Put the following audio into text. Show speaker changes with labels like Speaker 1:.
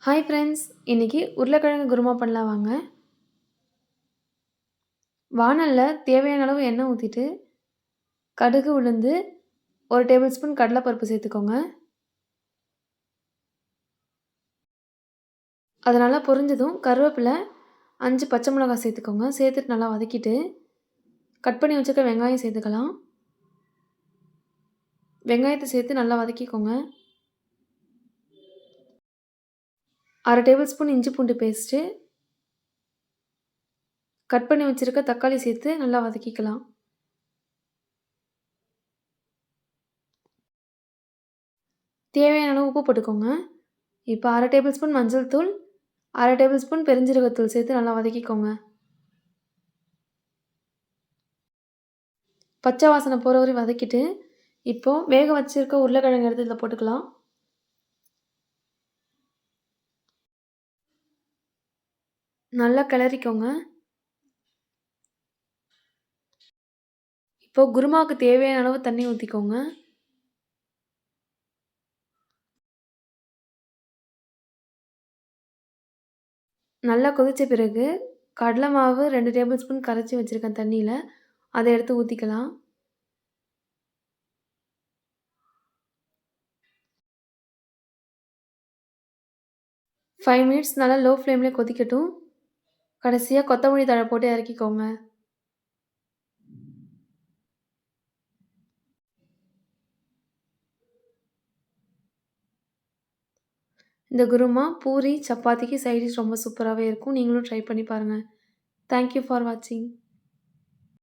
Speaker 1: Hi friends! இன்னைக்கு உருளைக்கிழங்கு குருமா பண்ணலாம் வாங்க. வாணல்ல தேவையான அளவு எண்ணெய் ஊத்திட்டு, கடுகு, உளுந்து, 1 டேபிள் ஸ்பூன் கடலைப்பருப்பு சேர்த்துக்கோங்க. அது நல்லா பொரிஞ்சதும் கருவேப்பிலை, 5 பச்சை மிளகாய் சேர்த்துக்கோங்க. சேர்த்துட்டு நல்லா வதக்கிட்டு, கட் பண்ணி வச்சிருக்க வெங்காயம் சேர்த்துக்கலாம். வெங்காயத்தை சேர்த்து நல்லா வதக்கிக்கோங்க. 1/2 டேபிள் ஸ்பூன் இஞ்சி பூண்டு பேஸ்ட்டு, கட் பண்ணி வச்சிருக்க தக்காளி சேர்த்து நல்லா வதக்கிக்கலாம். தேவையான அளவு உப்பு போட்டுக்கோங்க. இப்போ 1/2 டேபிள் ஸ்பூன் மஞ்சள் தூள், 1/2 டேபிள் ஸ்பூன் பெருஞ்சீரகத்தூள் சேர்த்து நல்லா வதக்கிக்கோங்க. பச்சை வாசனை போகிற வரை வதக்கிட்டு, இப்போது வேக வச்சிருக்க உருளைக்கிழங்கு எடுத்து இதில் போட்டுக்கலாம். நல்லா கிளறிக்கோங்க. இப்போது குருமாவுக்கு தேவையான அளவு தண்ணி ஊற்றிக்கோங்க. நல்லா கொதித்த பிறகு கடலை மாவு 2 டேபிள் ஸ்பூன் கரைச்சி வச்சுருக்கேன் தண்ணியில், அதை எடுத்து ஊற்றிக்கலாம். ஃபைவ் மினிட்ஸ் நல்லா லோ ஃப்ளேம்லேயே கொதிக்கட்டும். கடைசியாக கொத்தமல்லி தழை போட்டு இறக்கிக்கோங்க. இந்த குருமா பூரி, சப்பாத்திக்கு சைட் டிஷ் ரொம்ப சூப்பராகவே இருக்கும். நீங்களும் ட்ரை பண்ணி பாருங்கள். தேங்க் யூ ஃபார் வாட்சிங்.